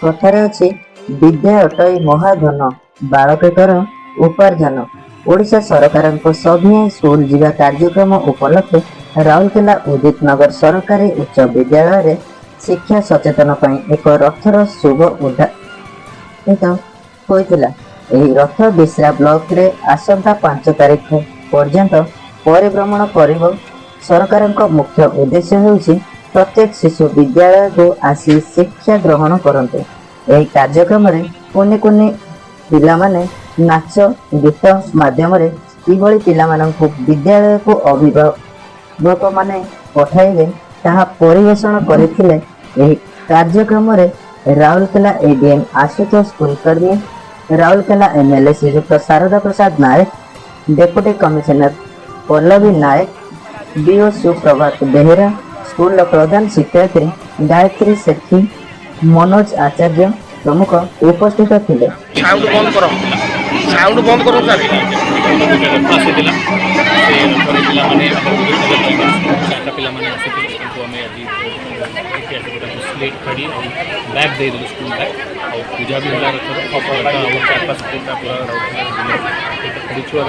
कथारे अछि विद्या अटई महाधन बालकेकर उपार्जन। ओडिशा सरकार सभी स्कूल जीवा कार्यक्रम उपलक्षे राउरकेला उदित नगर सरकारी उच्च विद्यालय शिक्षा सचेतन एक रथर शुभ उद्घाटित होइतिला। एही रथ बिश्रा ब्लॉक रे आसंता 5 तारिख पर्यंत परिभ्रमण करिब। सरकार मुख्य उद्देश्य होउछि प्रत्येक शिशु विद्यालय को आसी शिक्षा ग्रहण करते। यही कार्यक्रम कुनि कुनि पिला माने नाच गीत माध्यम किभली पिला माननकु विद्यालय को अभिभावक माने पठाइबे ताहा परिवेषण करथिले। एही कार्यक्रम राउरकेला एडीएम आशुतोष कुलकर्णी, राउरकेला एमएलए श्रीयुक्त शारदा प्रसाद नायक, डेप्यूटी कमिश्नर पल्लवी नायक, बीओ सुप्रभात बेहेरा, स्कूल प्रधान शिक्षयित्री गायत्री सेठी, मनोज आचार्य प्रमुख उपस्थित थे। साउंड बंद करो, साउंड बंद करो सर। स्लेट खड़ी बैग दे देलु स्कूल बैग और पूजा भी होला रखर चार पांच पूरा खड़ी छुआ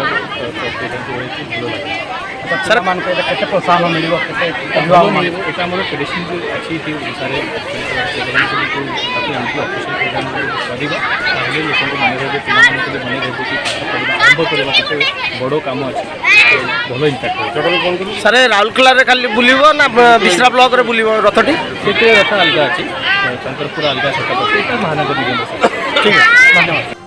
सर मान के केते प्रोत्साहन मिलिबो केते युवा मिलिबो एटा हमर ट्रेडिशन जो अछि थी सारे ताकि हमको अफिशिएट करिबा ताले लोक को माने रहबे पिला माने के माने रहबे कि आरंभ करबा केते बड़ो काम अछि भलो इम्पैक्ट हो। सर राउरकेला रे खाली बुलिबो ना बिश्रा ब्लॉक रे बुलिबो रथटी सेते रथ अलगा अछि शंकरपुर अलगा सेटअप अछि महानगर निगम। ठीक है, धन्यवाद।